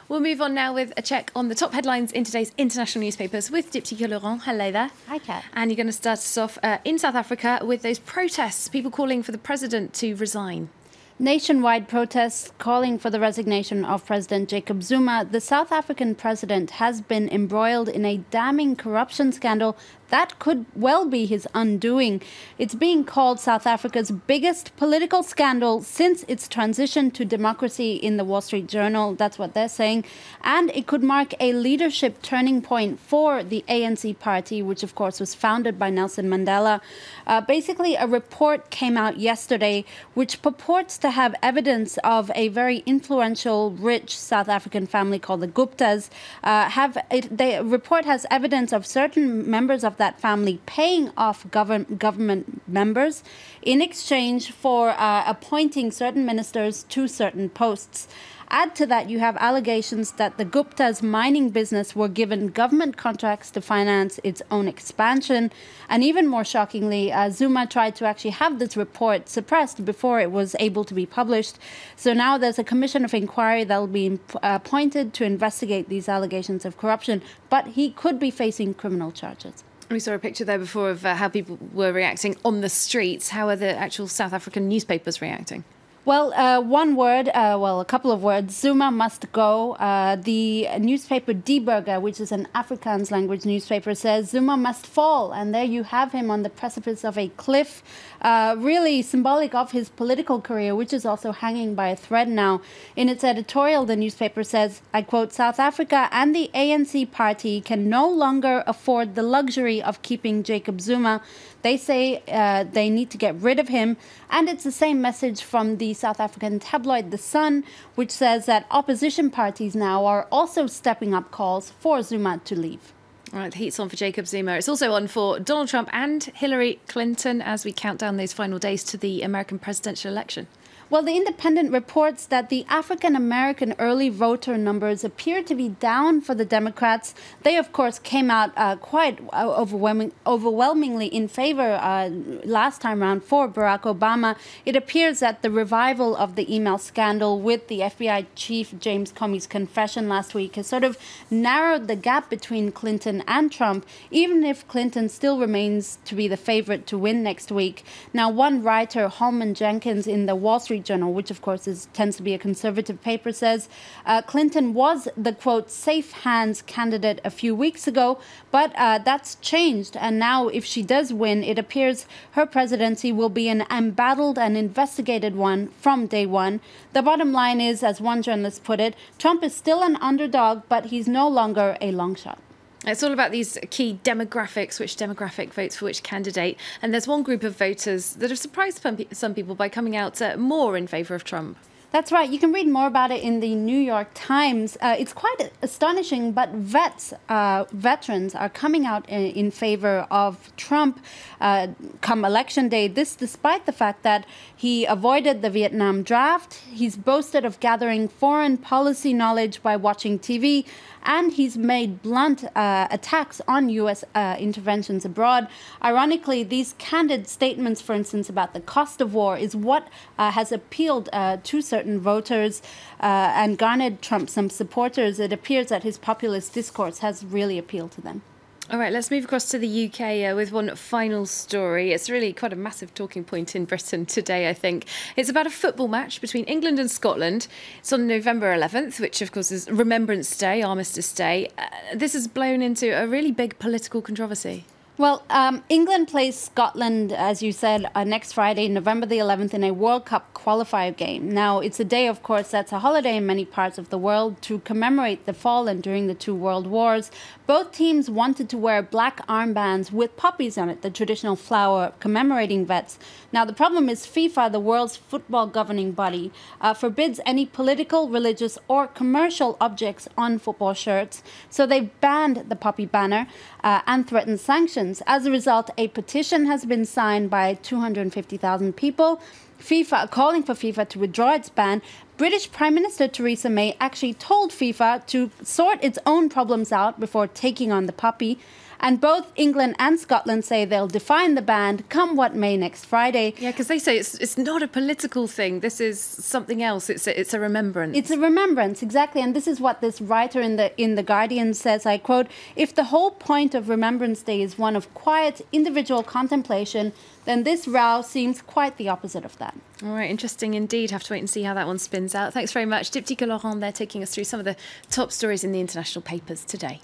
We'll move on now with a check on the top headlines in today's international newspapers with Diptyque Laurent. Hello there. Hi, Kat. And you're going to start us off in South Africa with those protests, people calling for the president to resign. Nationwide protests calling for the resignation of President Jacob Zuma. The South African president has been embroiled in a damning corruption scandal that could well be his undoing. It's being called South Africa's biggest political scandal since its transition to democracy in the Wall Street Journal. That's what they're saying. And it could mark a leadership turning point for the ANC party, which of course was founded by Nelson Mandela. Basically, a report came out yesterday which purports to have evidence of a very influential, rich South African family called the Guptas. The report has evidence of certain members of that family paying off government members in exchange for appointing certain ministers to certain posts. Add to that, you have allegations that the Gupta's mining business were given government contracts to finance its own expansion. And even more shockingly, Zuma tried to actually have this report suppressed before it was able to be published. So now there's a commission of inquiry that will be appointed to investigate these allegations of corruption. But he could be facing criminal charges. We saw a picture there before of how people were reacting on the streets. How are the actual South African newspapers reacting? Well, one word, a couple of words. Zuma must go. The newspaper Die Burger, which is an Afrikaans language newspaper, says Zuma must fall. And there you have him on the precipice of a cliff, really symbolic of his political career, which is also hanging by a thread now. In its editorial, the newspaper says, I quote, South Africa and the ANC party can no longer afford the luxury of keeping Jacob Zuma. They say they need to get rid of him. And it's the same message from the South African tabloid The Sun, which says that opposition parties now are also stepping up calls for Zuma to leave. All right, the heat's on for Jacob Zuma. It's also on for Donald Trump and Hillary Clinton as we count down those final days to the American presidential election. Well, The Independent reports that the African-American early voter numbers appear to be down for the Democrats. They, of course, came out quite overwhelmingly in favor last time around for Barack Obama. It appears that the revival of the email scandal with the FBI chief James Comey's confession last week has sort of narrowed the gap between Clinton and Trump, even if Clinton still remains to be the favorite to win next week. Now, one writer, Holman Jenkins, in the Wall Street Journal, which of course tends to be a conservative paper, says Clinton was the, quote, safe hands candidate a few weeks ago, but that's changed. And now if she does win, it appears her presidency will be an embattled and investigated one from day one. The bottom line is, as one journalist put it, Trump is still an underdog, but he's no longer a long shot. It's all about these key demographics, which demographic votes for which candidate. And there's one group of voters that have surprised some people by coming out more in favour of Trump. That's right. You can read more about it in the New York Times. It's quite astonishing, but veterans are coming out in favor of Trump come election day. This despite the fact that he avoided the Vietnam draft. He's boasted of gathering foreign policy knowledge by watching TV. And he's made blunt attacks on U.S. interventions abroad. Ironically, these candid statements, for instance, about the cost of war is what has appealed to certain voters and garnered Trump some supporters. It appears that his populist discourse has really appealed to them. All right, let's move across to the UK with one final story. It's really quite a massive talking point in Britain today, I think. It's about a football match between England and Scotland. It's on November 11th, which, of course, is Remembrance Day, Armistice Day. This has blown into a really big political controversy. Well, England plays Scotland, as you said, next Friday, November the 11th, in a World Cup qualifier game. Now, it's a day, of course, that's a holiday in many parts of the world to commemorate the fallen during the two world wars. Both teams wanted to wear black armbands with poppies on it, the traditional flower commemorating vets. Now, the problem is FIFA, the world's football governing body, forbids any political, religious, or commercial objects on football shirts. So they banned the poppy banner and threatened sanctions. As a result, a petition has been signed by 250,000 people. FIFA calling for FIFA to withdraw its ban, British Prime Minister Theresa May actually told FIFA to sort its own problems out before taking on the puppy. And both England and Scotland say they'll define the ban come what may next Friday. Yeah, because they say it's not a political thing. This is something else. It's a remembrance. It's a remembrance, exactly. And this is what this writer in the Guardian says, I quote, "If the whole point of Remembrance Day is one of quiet individual contemplation, then this row seems quite the opposite of that." All right, interesting indeed. Have to wait and see how that one spins out. Thanks very much. Diptyque Laurent there taking us through some of the top stories in the international papers today.